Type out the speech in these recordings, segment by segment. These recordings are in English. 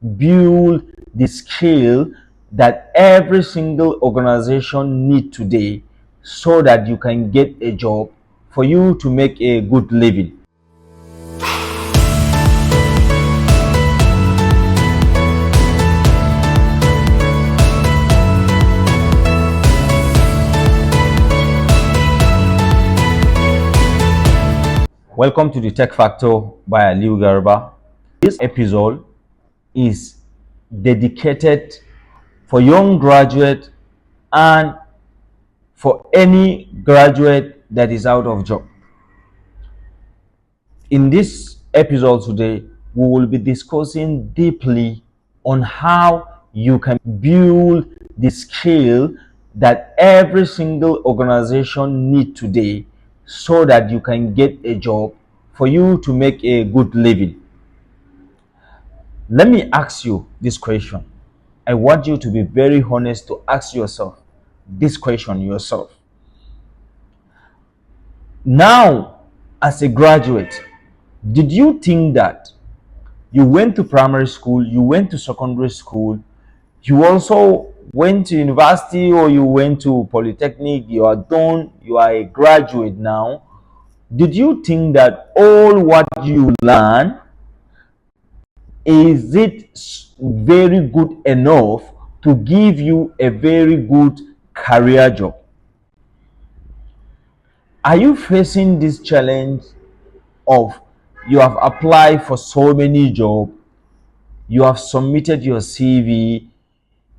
build the skill that every single organization need today so that you can get a job for you to make a good living. Welcome to the Tech Factor by Aliu Garba. This episode is dedicated for young graduate and for any graduate that is out of job. In this episode today, we will be discussing deeply on how you can build the skill that every single organization need today so that you can get a job for you to make a good living. Let me ask you this question. I want you to be very honest to ask yourself this question yourself. Now, as a graduate, did you think that you went to primary school, you went to secondary school, you also went to university, or you went to polytechnic, you are done, you are a graduate now? Did you think that all what you learn, is it very good enough to give you a very good career job? Are you facing this challenge of you have applied for so many jobs, you have submitted your CV,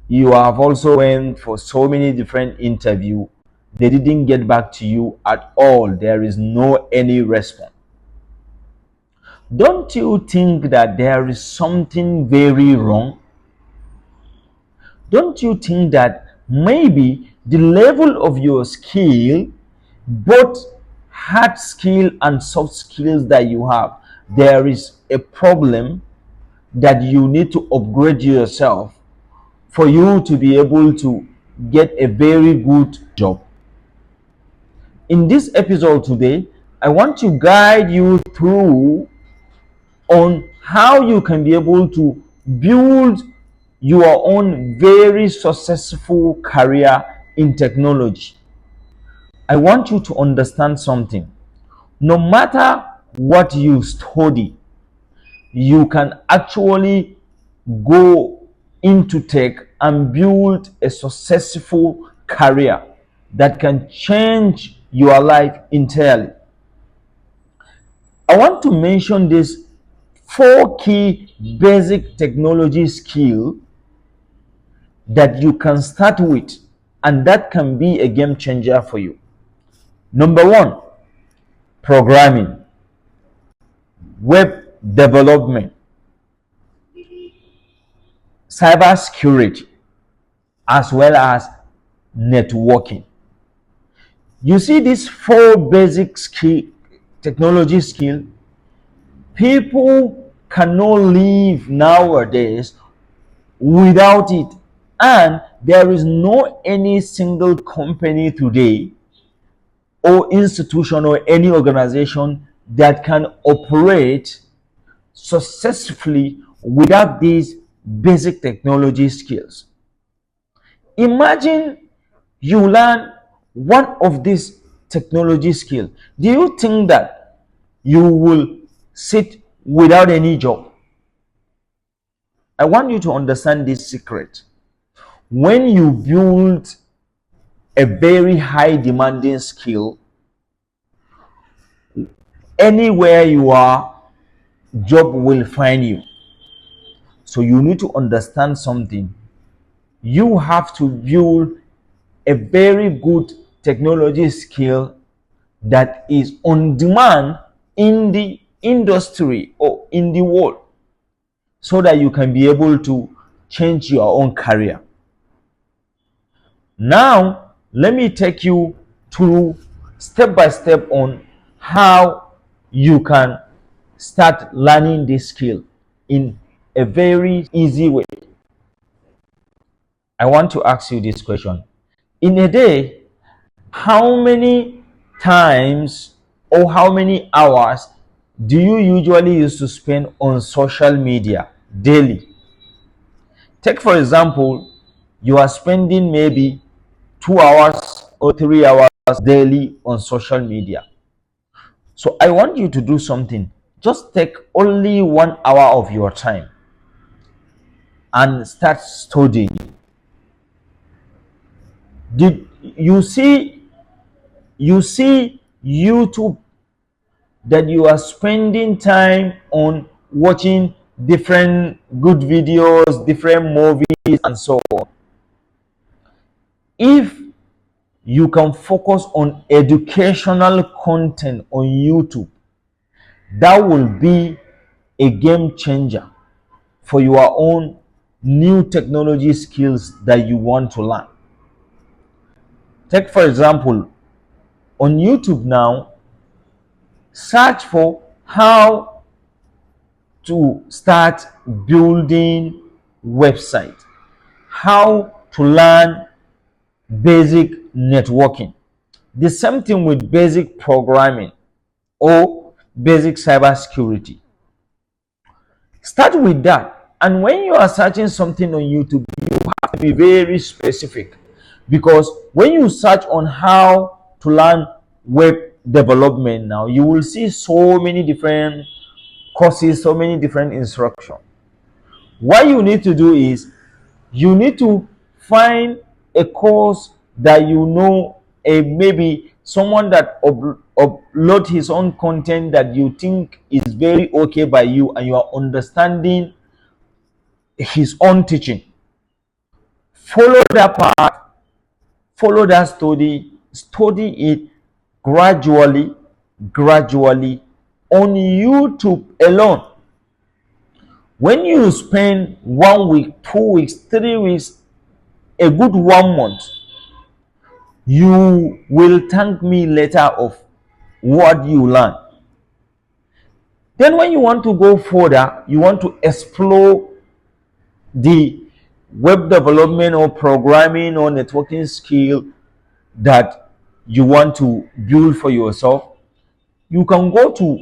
you have also went for so many different interviews, they didn't get back to you at all, there is no any response? Don't you think that there is something very wrong? Don't you think that maybe the level of your skill, both hard skill and soft skills that you have, there is a problem that you need to upgrade yourself for you to be able to get a very good job? In this episode today, I want to guide you through on how you can be able to build your own very successful career in technology. I want you to understand something. No matter what you study, you can actually go into tech and build a successful career that can change your life entirely. I want to mention these 4 key basic technology skills that you can start with and that can be a game changer for you. Number 1, programming, web development, cybersecurity, as well as networking. You see these 4 basic technology skills, people cannot live nowadays without it, and there is no any single company today or institution or any organization that can operate successfully without these basic technology skills. Imagine you learn one of these technology skills. Do you think that you will sit without any job? I want you to understand this secret. When you build a very high demanding skill, anywhere you are, job will find you. So you need to understand something. You have to build a very good technology skill that is on demand in the industry or in the world so that you can be able to change your own career. Now, let me take you through step by step on how you can start learning this skill in a very easy way. I want to ask you this question. In a day, how many times or how many hours do you usually use to spend on social media daily? Take for example, you are spending maybe 2 hours or 3 hours daily on social media. So I want you to do something. Just take only 1 hour of your time and start studying. Did you see YouTube that you are spending time on watching different good videos, different movies, and so on? If you can focus on educational content on YouTube, that will be a game changer for your own new technology skills that you want to learn. Take for example, on YouTube now, search for how to start building website, how to learn basic networking. The same thing with basic programming or basic cybersecurity. Start with that. And when you are searching something on YouTube, you have to be very specific, because when you search on how to learn web development now, you will see so many different courses, so many different instructions. What you need to do is you need to find a course that you know, maybe someone that upload his own content that you think is very okay by you, and you are understanding his own teaching. Follow that path, follow that study it gradually on YouTube alone. When you spend 1 week, 2 weeks, 3 weeks, a good 1 month, you will thank me later of what you learn. Then when you want to go further, you want to explore the web development or programming or networking skill that you want to build for yourself, you can go to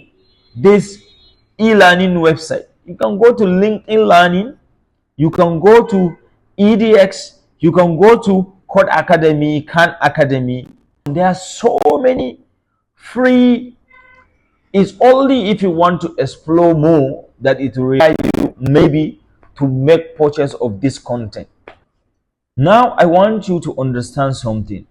this e-learning website. You can go to LinkedIn Learning, you can go to EDX, you can go to Code Academy, Khan Academy. There are so many free. It's only if you want to explore more that it will require you maybe to make purchase of this content. Now I want you to understand something.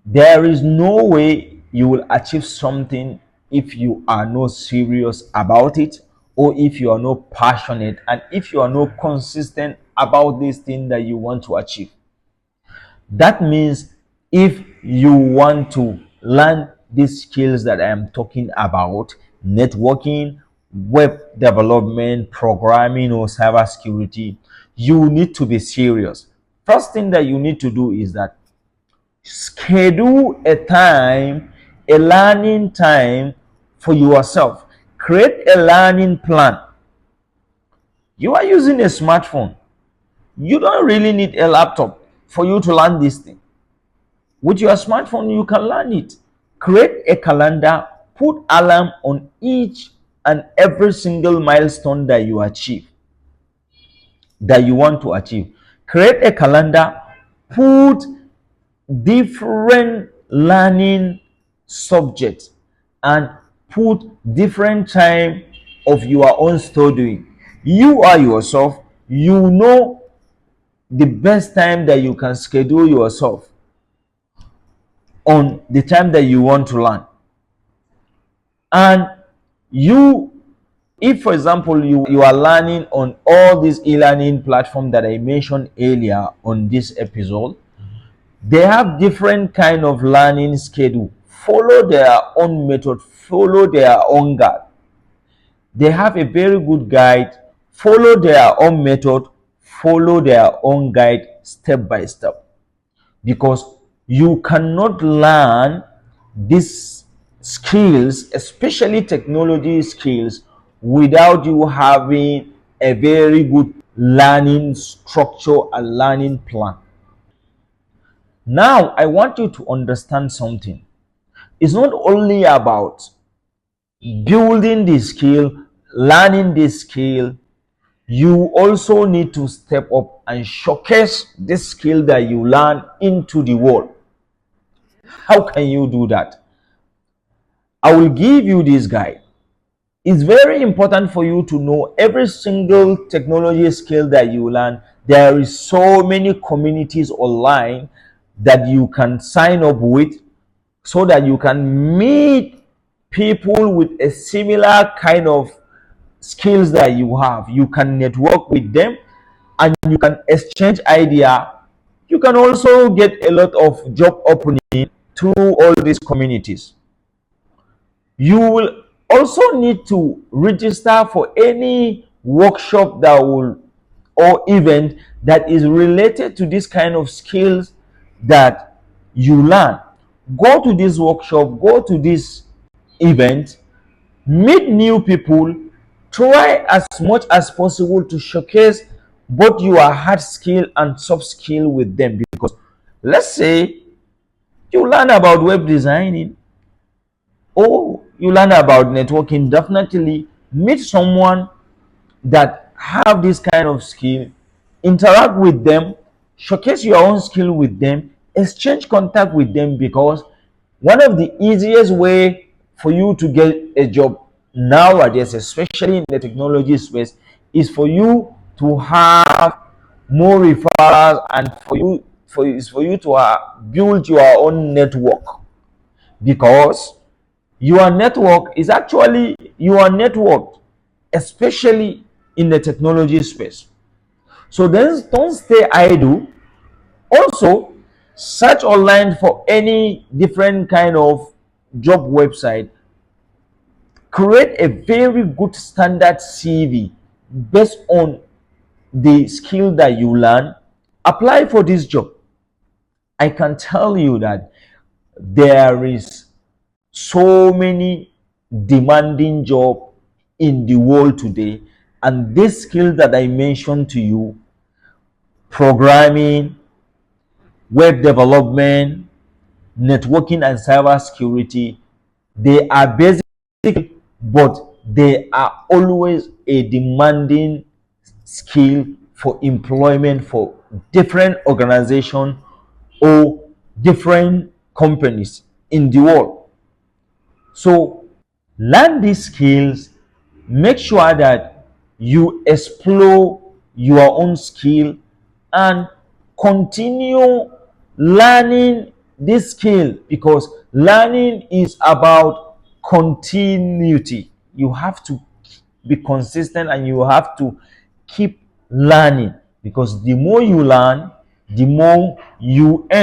There is no way you will achieve something if you are not serious about it, or if you are not passionate, and if you are not consistent about this thing that you want to achieve. That means if you want to learn these skills that I am talking about, networking, web development, programming, or cybersecurity, you need to be serious. First thing that you need to do is that schedule a learning time for yourself. Create a learning plan. You are using a smartphone. You don't really need a laptop for you to learn this thing. With your smartphone, you can learn it. Create a calendar, put alarm on each and every single milestone that you achieve, that you want to achieve. Create a calendar, put different learning subjects, and put different time of your own studying. You are yourself, you know the best time that you can schedule yourself on the time that you want to learn. And you, if for example you are learning on all these e-learning platforms that I mentioned earlier on this episode, they have different kind of learning schedule. Follow their own method, follow their own guide. They have a very good guide. Follow their own method, follow their own guide step by step, because you cannot learn these skills, especially technology skills, without you having a very good learning structure and learning plan. Now I want you to understand something. It's not only about building the skill, learning the skill. you also need to step up and showcase this skill that you learn into the world. How can you do that? I will give you this guide. It's very important for you to know every single technology skill that you learn. There is so many communities online that you can sign up with so that you can meet people with a similar kind of skills that you have. You can network with them and you can exchange idea. You can also get a lot of job opening through all these communities. You will also need to register for any workshop that will or event that is related to this kind of skills that you learn. Go to this workshop, go to this event, meet new people, try as much as possible to showcase both your hard skill and soft skill with them. Because let's say you learn about web designing or you learn about networking, definitely meet someone that have this kind of skill, interact with them, showcase your own skill with them, exchange contact with them, because one of the easiest way for you to get a job nowadays, especially in the technology space, is for you to have more referrals and for you to build your own network, because your network is actually your network, especially in the technology space. So then don't stay idle. Also, search online for any different kind of job website. Create a very good standard CV based on the skill that you learn. Apply for this job. I can tell you that there is so many demanding job in the world today, and this skill that I mentioned to you, programming, web development, networking and cyber security, they are basic, but they are always a demanding skill for employment for different organizations or different companies in the world. So learn these skills, make sure that you explore your own skill and continue learning this skill, because learning is about continuity. You have to be consistent and you have to keep learning, because the more you learn, the more you earn.